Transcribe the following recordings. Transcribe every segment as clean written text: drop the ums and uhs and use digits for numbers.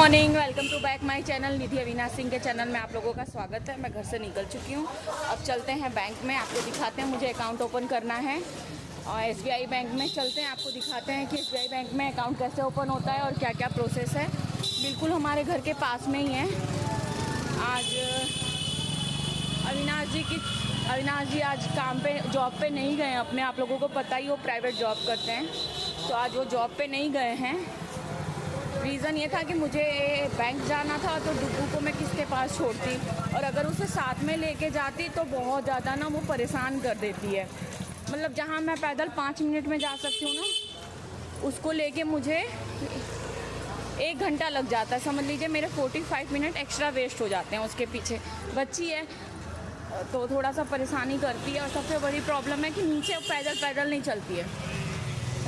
Morning, welcome to back my channel. Nidhi Avinash Singh के channel में आप लोगों का स्वागत है। मैं घर से निकल चुकी हूँ। अब चलते हैं बैंक में, आपको दिखाते हैं। मुझे अकाउंट ओपन करना है और SBI बैंक में चलते हैं। आपको दिखाते हैं कि SBI बैंक में अकाउंट कैसे ओपन होता है और क्या क्या प्रोसेस है। बिल्कुल हमारे घर के पास में ही है। आज अविनाश जी आज काम पे, जॉब पे नहीं गए अपने। आप लोगों को पता ही, वो प्राइवेट जॉब करते हैं, तो आज वो जॉब पे नहीं गए हैं। रीज़न ये था कि मुझे बैंक जाना था, तो डुगू को मैं किसके पास छोड़ती, और अगर उसे साथ में लेके जाती तो बहुत ज़्यादा ना वो परेशान कर देती है। मतलब जहाँ मैं पैदल 5 मिनट में जा सकती हूँ ना, उसको लेके मुझे 1 घंटा लग जाता है। समझ लीजिए मेरे 45 मिनट एक्स्ट्रा वेस्ट हो जाते हैं उसके पीछे। बच्ची है तो थोड़ा सा परेशानी करती है, और सबसे बड़ी प्रॉब्लम है कि नीचे पैदल नहीं चलती है,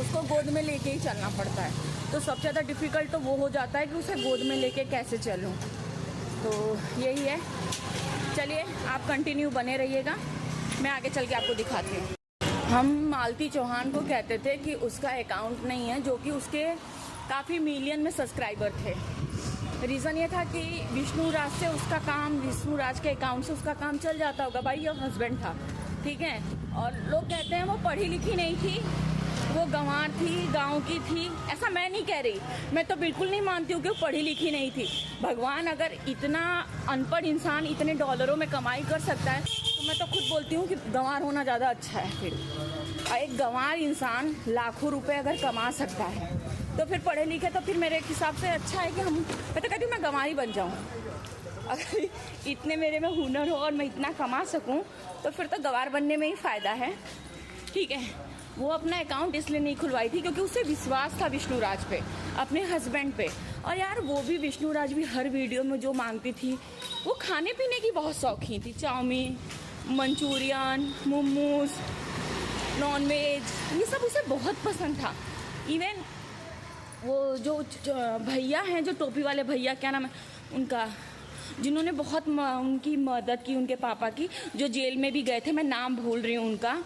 उसको गोद में लेके ही चलना पड़ता है। तो सबसे ज़्यादा डिफ़िकल्ट तो वो हो जाता है कि उसे गोद में लेके कैसे चलूं। तो यही है। चलिए आप कंटिन्यू बने रहिएगा, मैं आगे चल के आपको दिखाती हूँ। हम मालती चौहान को कहते थे कि उसका अकाउंट नहीं है, जो कि उसके काफ़ी मिलियन में सब्सक्राइबर थे। रीज़न ये था कि विष्णु राज से उसका काम, विष्णु राज के अकाउंट से उसका काम चल जाता होगा। भाई ये हस्बैंड था, ठीक है। और लोग कहते हैं वो पढ़ी लिखी नहीं थी, वो गंवार थी, गांव की थी। ऐसा मैं नहीं कह रही, मैं तो बिल्कुल नहीं मानती हूँ कि वो पढ़ी लिखी नहीं थी। भगवान अगर इतना अनपढ़ इंसान इतने डॉलरों में कमाई कर सकता है, तो मैं तो खुद बोलती हूँ कि गंवार होना ज़्यादा अच्छा है। फिर एक गंवार इंसान लाखों रुपए अगर कमा सकता है, तो फिर पढ़े लिखे तो फिर मेरे हिसाब से अच्छा है कि मैं तो कहती हूँ मैं गंवार ही बन जाऊँ। अगर इतने मेरे में हुनर हो और मैं इतना कमा सकूँ, तो फिर तो गंवार बनने में ही फ़ायदा है, ठीक है। वो अपना अकाउंट इसलिए नहीं खुलवाई थी क्योंकि उसे विश्वास था विष्णु राज पे, अपने हस्बैंड पे। और यार वो भी, विष्णु राज भी हर वीडियो में जो मांगती थी, वो खाने पीने की बहुत शौकीन थी। Chowmein, Manchurian, momos, non veg, ये सब उसे बहुत पसंद था। इवन वो जो भैया हैं, जो टोपी वाले भैया, क्या नाम है उनका, जिन्होंने बहुत उनकी मदद की, उनके पापा की, जो जेल में भी गए थे, मैं नाम भूल रही हूँ उनका।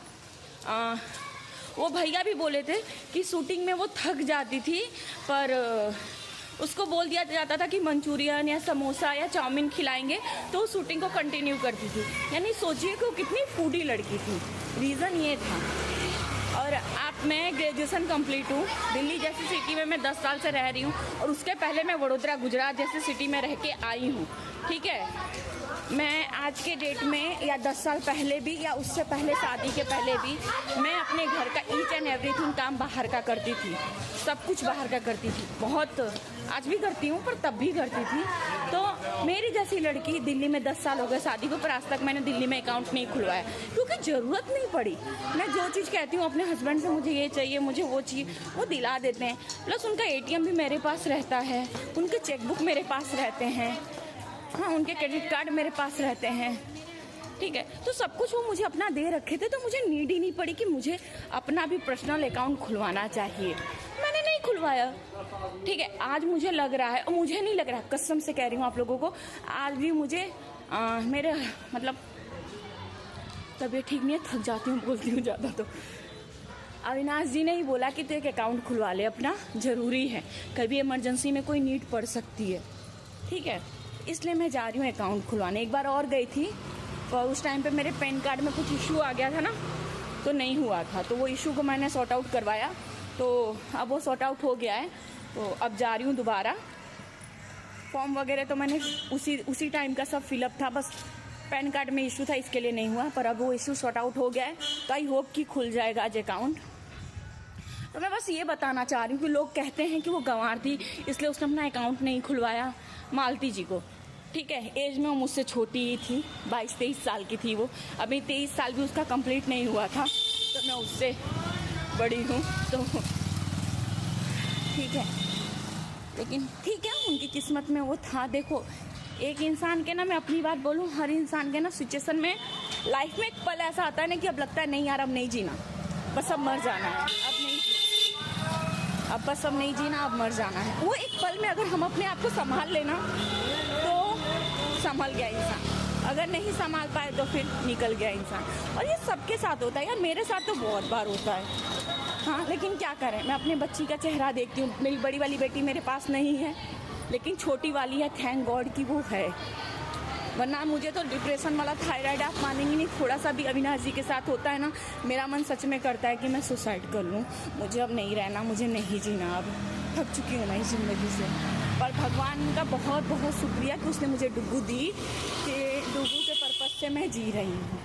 वो भैया भी बोले थे कि शूटिंग में वो थक जाती थी, पर उसको बोल दिया जाता था कि मंचूरियन या समोसा या चाउमीन खिलाएंगे, तो वो शूटिंग को कंटिन्यू करती थी। यानी सोचिए कि वो कितनी फूडी लड़की थी। रीज़न ये था। और मैं ग्रेजुएशन कंप्लीट हूँ। दिल्ली जैसी सिटी में मैं 10 साल से रह रही हूँ, और उसके पहले मैं वडोदरा, गुजरात जैसी सिटी में रह के आई हूँ, ठीक है। मैं आज के डेट में, या 10 साल पहले भी, या उससे पहले, शादी के पहले भी, मैं अपने घर का ईच एंड एवरीथिंग काम बाहर का करती थी। सब कुछ बाहर का करती थी, बहुत। आज भी करती हूँ, पर तब भी करती थी। तो मेरी जैसी लड़की, दिल्ली में 10 साल हो गए शादी को, पर आज तक मैंने दिल्ली में अकाउंट नहीं खुलवाया, क्योंकि ज़रूरत नहीं पड़ी। मैं जो चीज़ कहती हूँ अपने हस्बैंड से, मुझे ये चाहिए, मुझे वो चाहिए, वो दिला देते हैं। प्लस उनका ATM भी मेरे पास रहता है, उनके चेकबुक मेरे पास रहते हैं, हाँ, उनके क्रेडिट कार्ड मेरे पास रहते हैं, ठीक है। तो सब कुछ वो मुझे अपना दे रखे थे, तो मुझे नीड ही नहीं पड़ी कि मुझे अपना भी पर्सनल अकाउंट खुलवाना चाहिए। मैंने नहीं खुलवाया, ठीक है। आज मुझे लग रहा है, और मुझे नहीं लग रहा, कसम से कह रही हूँ आप लोगों को, आज भी मुझे मेरे मतलब तबीयत ठीक नहीं है, थक जाती हूँ, बोलती हूँ ज़्यादा। तो अविनाश जी ने ही बोला कि तू एक अकाउंट खुलवा ले अपना, ज़रूरी है, कभी इमरजेंसी में कोई नीड पड़ सकती है, ठीक है। इसलिए मैं जा रही हूँ अकाउंट खुलवाने। एक बार और गई थी, और उस टाइम पे मेरे पैन कार्ड में कुछ इशू आ गया था ना, तो नहीं हुआ था, तो वो इशू को मैंने सॉर्ट आउट करवाया, तो अब वो सॉर्ट आउट हो गया है। तो अब जा रही हूँ दोबारा। फॉर्म वगैरह तो मैंने उसी टाइम का सब फिलअप था, बस पैन कार्ड में इशू था, इसके लिए नहीं हुआ, पर अब वो इशू सॉर्ट आउट हो गया है, तो आई होप कि खुल जाएगा आज अकाउंट। तो मैं बस ये बताना चाह रही हूँ कि लोग कहते हैं कि वो गंवार थी, इसलिए उसने अपना अकाउंट नहीं खुलवाया। मालती जी को, ठीक है, एज में वो मुझसे छोटी ही थी, 22-23 साल की थी वो। अभी 23 साल भी उसका कंप्लीट नहीं हुआ था, तो मैं उससे बड़ी हूँ, तो ठीक है। लेकिन ठीक है, उनकी किस्मत में वो था। देखो, एक इंसान के ना, मैं अपनी बात बोलूँ, हर इंसान के ना सिचुएशन में, लाइफ में एक पल ऐसा आता है ना कि अब लगता है नहीं यार, अब नहीं जीना, बस अब मर जाना है, अब नहीं, अब बस अब नहीं जीना, अब मर जाना है। वो एक पल में अगर हम अपने आप को संभाल लेना, तो संभल गया इंसान। अगर नहीं संभाल पाए तो फिर निकल गया इंसान। और ये सबके साथ होता है यार, मेरे साथ तो बहुत बार होता है। हाँ, लेकिन क्या करें, मैं अपने बच्ची का चेहरा देखती हूँ। मेरी बड़ी वाली बेटी मेरे पास नहीं है, लेकिन छोटी वाली है, थैंक गॉड कि वो है, वरना मुझे तो डिप्रेशन वाला थायराइड आप मानेंगे नहीं, थोड़ा सा भी अविनाश जी के साथ होता है ना, मेरा मन सच में करता है कि मैं सुसाइड कर लूँ, मुझे अब नहीं रहना, मुझे नहीं जीना, अब थक चुकी हूँ मैं इस ज़िंदगी से। पर भगवान का बहुत बहुत शुक्रिया कि उसने मुझे डुग्गू दी, कि डुग्गू के पर्पज़ से मैं जी रही हूँ।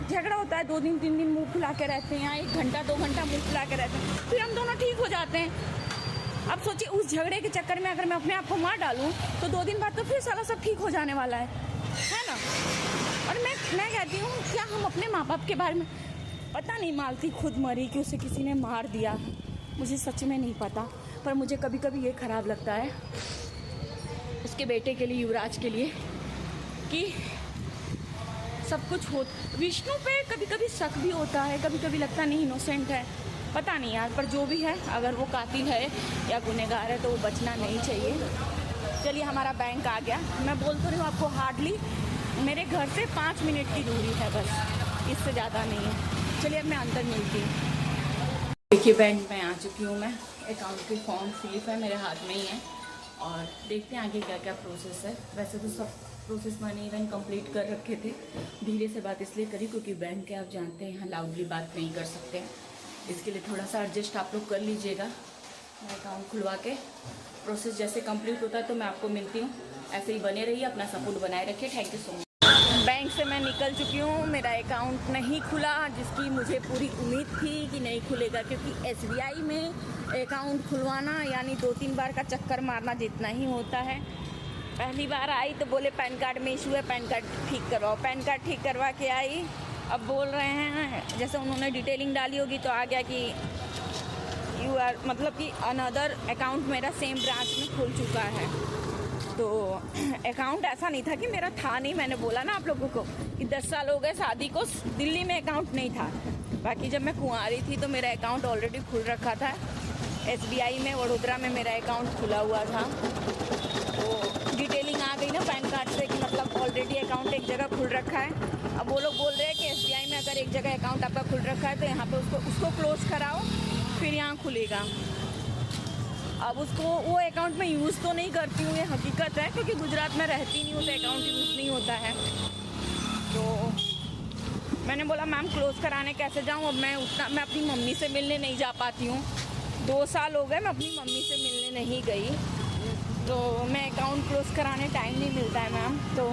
झगड़ा होता है, 2 दिन 3 दिन मुंह फुला के रहते हैं, 1 घंटा 2 घंटा मुंह फुला के रहते हैं, फिर हम दोनों ठीक हो जाते हैं। अब सोचिए उस झगड़े के चक्कर में अगर मैं अपने आप को मार डालूं तो 2 दिन बाद तो फिर साला सब ठीक हो जाने वाला है ना। और मैं कहती हूँ क्या हम अपने माँ बाप के बारे में, पता नहीं मालती खुद मरी कि उसे किसी ने मार दिया, मुझे सच में नहीं पता, पर मुझे कभी कभी ये ख़राब लगता है उसके बेटे के लिए, युवराज के लिए, कि सब कुछ हो। विष्णु पे कभी कभी शक भी होता है, कभी कभी लगता नहीं इनोसेंट है, पता नहीं यार, पर जो भी है, अगर वो कातिल है या गुनहगार है तो वो बचना नहीं चाहिए। चलिए हमारा बैंक आ गया, मैं बोल तो रही हूँ आपको, हार्डली मेरे घर से 5 मिनट की दूरी है बस, इससे ज़्यादा नहीं है। चलिए अब मैं अंदर मिलती हूँ। देखिए बैंक में आ चुकी हूँ मैं, अकाउंट की फॉर्म स्लिप है मेरे हाथ में ही है, और देखते हैं आगे क्या क्या प्रोसेस है। वैसे तो सब प्रोसेस मैंने इवन कंप्लीट कर रखे थे, धीरे से बात इसलिए करी क्योंकि बैंक के आप जानते हैं यहाँ लाउडली बात नहीं कर सकते हैं, इसके लिए थोड़ा सा एडजस्ट आप लोग कर लीजिएगा। मैं अकाउंट खुलवा के प्रोसेस जैसे कंप्लीट होता है तो मैं आपको मिलती हूँ, ऐसे ही बने रहिए, अपना सपोर्ट बनाए रखिए। Thank you so much. Bank से मैं निकल चुकी हूँ, मेरा अकाउंट नहीं खुला, जिसकी मुझे पूरी उम्मीद थी कि नहीं खुलेगा, क्योंकि SBI में अकाउंट खुलवाना यानी 2-3 बार का चक्कर मारना जितना ही होता है। पहली बार आई तो बोले पैन कार्ड में इशू है, पैन कार्ड ठीक करवाओ, पैन कार्ड ठीक करवा के आई, अब बोल रहे हैं जैसे उन्होंने डिटेलिंग डाली होगी तो आ गया कि यू आर, मतलब कि अनदर अकाउंट मेरा सेम ब्रांच में खुल चुका है। तो अकाउंट ऐसा नहीं था कि मेरा था नहीं, मैंने बोला ना आप लोगों को कि 10 साल हो गए शादी को, दिल्ली में अकाउंट नहीं था, बाकी जब मैं कुंवारी थी तो मेरा अकाउंट ऑलरेडी खुल रखा था, SBI में वडोदरा में मेरा अकाउंट खुला हुआ था। तो डिटेलिंग आ गई ना पैन कार्ड से कि मतलब ऑलरेडी अकाउंट एक जगह खुल रखा है। अब वो लोग बोल रहे हैं कि SBI में अगर एक जगह अकाउंट आपका खुल रखा है तो यहाँ पे उसको क्लोज कराओ, फिर यहाँ खुलेगा। अब उसको वो अकाउंट में यूज़ तो नहीं करती हूँ, ये हकीकत है, क्योंकि गुजरात में रहती नहीं हूँ तो अकाउंट यूज़ नहीं होता है। तो मैंने बोला मैम क्लोज़ कराने कैसे जाऊँ, अब मैं अपनी मम्मी से मिलने नहीं जा पाती हूँ, 2 साल हो गए मैं अपनी मम्मी से मिलने नहीं गई, तो मैं अकाउंट क्लोज़ कराने टाइम नहीं मिलता है मैम। तो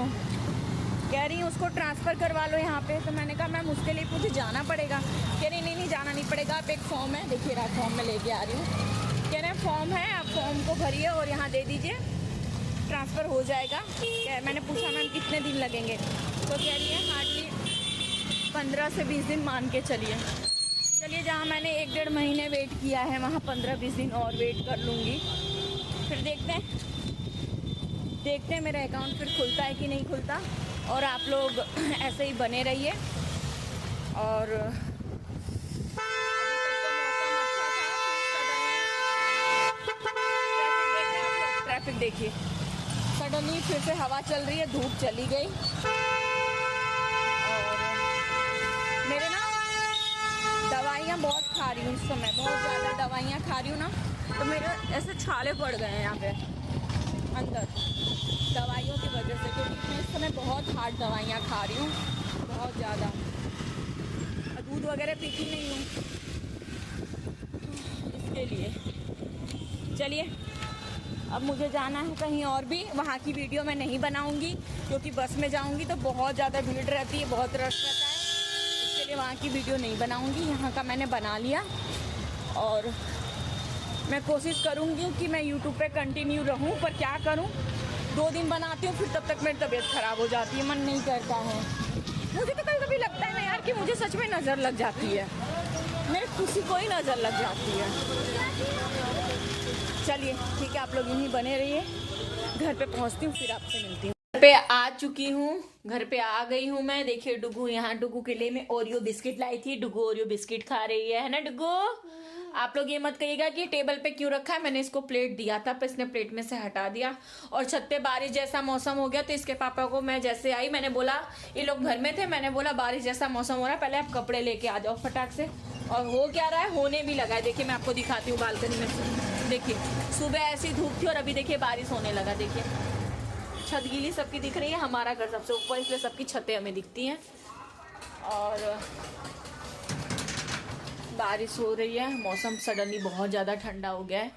कह रही हूँ उसको ट्रांसफ़र करवा लो यहाँ पे, तो मैंने कहा मैम उसके लिए मुझे जाना पड़ेगा। कह रही नहीं जाना नहीं पड़ेगा, आप एक फॉर्म है, देखिए रहा फॉर्म में लेके आ रही हूँ, कह रहे हैं फॉर्म है, आप फॉर्म को भरिए और यहाँ दे दीजिए, ट्रांसफ़र हो जाएगा। मैंने पूछा मैम कितने दिन लगेंगे, तो कह रही है हार्डली 15 से 20 दिन मान के चलिए। जहाँ मैंने 1-1.5 महीने वेट किया है वहाँ 15-20 दिन और वेट कर लूँगी, फिर देखते हैं मेरा अकाउंट फिर खुलता है कि नहीं खुलता। और आप लोग ऐसे ही बने रहिए। और ट्रैफिक देखिए, सडनली फिर से हवा चल रही है, धूप चली गई, और मेरे ना दवाइयाँ बहुत खा रही हूँ इस समय, बहुत ज़्यादा दवाइयाँ खा रही हूँ ना, तो मेरे ऐसे छाले पड़ गए हैं यहाँ पे अंदर दवाइयों की वजह से, क्योंकि मैं इस समय बहुत हार्ड दवाइयाँ खा रही हूँ, बहुत ज़्यादा, दूध वगैरह पीती नहीं हूँ इसके लिए। चलिए अब मुझे जाना है कहीं और भी, वहाँ की वीडियो मैं नहीं बनाऊँगी क्योंकि बस में जाऊँगी तो बहुत ज़्यादा भीड़ रहती है, बहुत रश रहता है, इसके लिए वहाँ की वीडियो नहीं बनाऊँगी। यहाँ का मैंने बना लिया और मैं कोशिश करूँगी कि मैं यूट्यूब पे कंटिन्यू रहूँ, पर क्या करूँ, 2 दिन बनाती हूँ फिर तब तक मेरी तबीयत ख़राब हो जाती है, मन नहीं करता है। मुझे तो कभी कभी लगता है ना यार कि मुझे सच में नज़र लग जाती है, मेरे किसी को ही नज़र लग जाती है। चलिए ठीक है, आप लोग यहीं बने रहिए, घर पे पहुँचती हूँ फिर आपसे मिलती हूँ। घर पे आ चुकी हूँ, घर पे आ गई हूँ मैं। देखिए डुगू यहाँ, डुगू के लिए मैं ओरियो बिस्किट लाई थी, डुगू ओरियो बिस्किट खा रही है ना डुगू। आप लोग ये मत कहिएगा कि टेबल पे क्यों रखा है, मैंने इसको प्लेट दिया था पर इसने प्लेट में से हटा दिया। और छत पे बारिश जैसा मौसम हो गया तो इसके पापा को मैं जैसे आई मैंने बोला, ये लोग घर में थे, मैंने बोला बारिश जैसा मौसम हो रहा है, पहले आप कपड़े लेके आ जाओ फटाक से। और हो क्या रहा है, होने भी लगा है। देखिए मैं आपको दिखाती हूँ बालकनी में से, देखिए सुबह ऐसी धूप थी और अभी देखिए बारिश होने लगा। देखिए छत गीली सबकी दिख रही है, हमारा घर सबसे ऊपर इसलिए सबकी छतें हमें दिखती हैं और बारिश हो रही है। मौसम सडनली बहुत ज़्यादा ठंडा हो गया है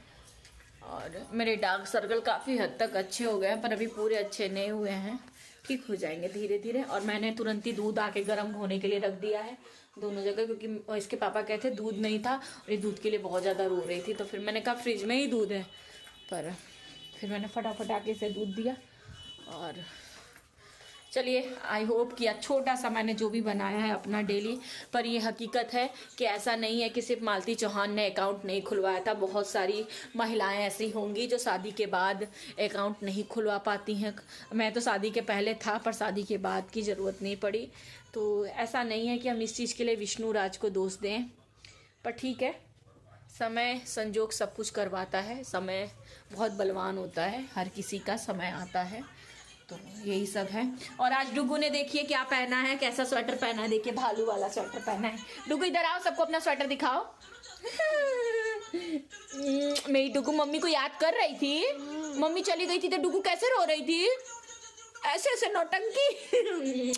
और मेरे डार्क सर्कल काफ़ी हद तक अच्छे हो गए हैं, पर अभी पूरे अच्छे नहीं हुए हैं, ठीक हो जाएंगे धीरे धीरे। और मैंने तुरंत ही दूध आके गर्म होने के लिए रख दिया है दोनों जगह, क्योंकि इसके पापा कहते दूध नहीं था और ये दूध के लिए बहुत ज़्यादा रो रही थी। तो फिर मैंने कहा फ्रिज में ही दूध है, पर फिर मैंने फटाफट आके इसे दूध दिया। और चलिए आई होप कि छोटा सा मैंने जो भी बनाया है अपना डेली, पर ये हकीकत है कि ऐसा नहीं है कि सिर्फ मालती चौहान ने अकाउंट नहीं खुलवाया था। बहुत सारी महिलाएं ऐसी होंगी जो शादी के बाद अकाउंट नहीं खुलवा पाती हैं। मैं तो शादी के पहले था पर शादी के बाद की ज़रूरत नहीं पड़ी। तो ऐसा नहीं है कि हम इस चीज़ के लिए विष्णु राज को दोष दें, पर ठीक है, समय संजोग सब कुछ करवाता है। समय बहुत बलवान होता है, हर किसी का समय आता है, तो यही सब है। और आज डुगू ने देखिए क्या पहना है, कैसा स्वेटर पहना है। देखिए भालू वाला स्वेटर पहना है। डुगू इधर आओ, सबको अपना स्वेटर दिखाओ। मेरी डुगू मम्मी को याद कर रही थी, मम्मी चली गई थी तो डुगू कैसे रो रही थी, ऐसे ऐसे नौटंकी।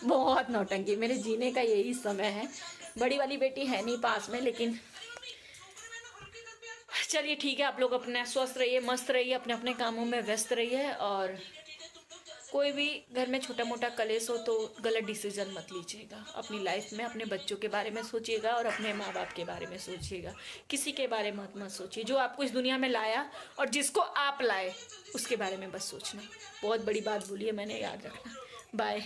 बहुत नौटंकी। मेरे जीने का यही समय है। बड़ी वाली बेटी है नहीं पास में, लेकिन चलिए ठीक है। आप लोग अपना स्वस्थ रहिए, मस्त रहिए, अपने अपने कामों में व्यस्त रहिए। और कोई भी घर में छोटा मोटा कलेश हो तो गलत डिसीजन मत लीजिएगा। अपनी लाइफ में अपने बच्चों के बारे में सोचिएगा और अपने माँ बाप के बारे में सोचिएगा। किसी के बारे में मत सोचिए। जो आपको इस दुनिया में लाया और जिसको आप लाए उसके बारे में बस सोचना। बहुत बड़ी बात बोली है मैंने, याद रखना। बाय।